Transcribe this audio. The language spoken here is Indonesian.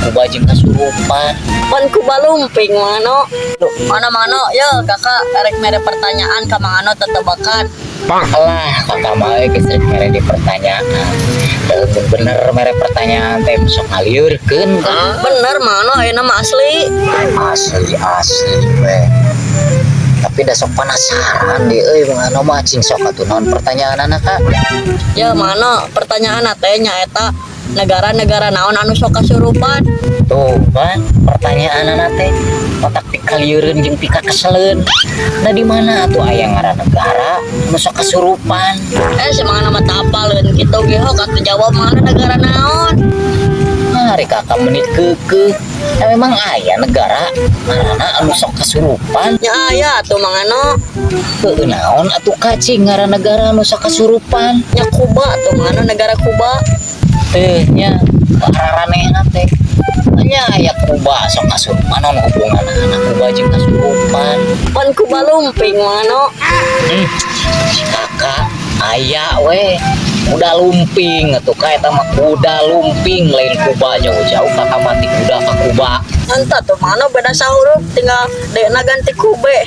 kuba jeung kasurupan. Pan kuba lumping mano. Mana-mano ya kakak erek mere pertanyaan ka mangano tetebakan. Lah kakak mah geus rek mere di pertanyaan. Mun bener mere pertanyaan teh sok ngaliurkeun kan. Bener mano ayeuna mah asli. Asli we. Tapi da sok penasaran deh euy mangano mah cing sok atuh naon pertanyaan anak Kak. Ya mano pertanyaan teh nyaeta negara-negara naon anu sok kasurupan. Tuh kan pertanyaan anak teh otak pikalieureun jeung pika keseleun. Nah di mana atuh aya ngaran negara anu sok kasurupan? Semangana mah teu apaleun kitu ge hok atuh jawab mana negara naon. Hari kakak menit keukeuh. Nah, memang aya negara ngaranna anu sok kasurupan. Ya aya atuh mangano. Heuh naon atuh kacing ngaran negara anu sok kasurupan? Ya Kuba atuh mangano negara Kuba. Teh nya araranehna teh. Nya aya Kuba sok kasurupan naon hubunganna Kuba jeung kasurupan? Pan Kuba lumping mangano. Si kakak aya we kuda lumping atuh ka eta mah kuda lumping lain kuba jauh-jauh kakak mati kuda ka kuba. Anta tuh mano beda sahurup tinggal dekna ganti kube.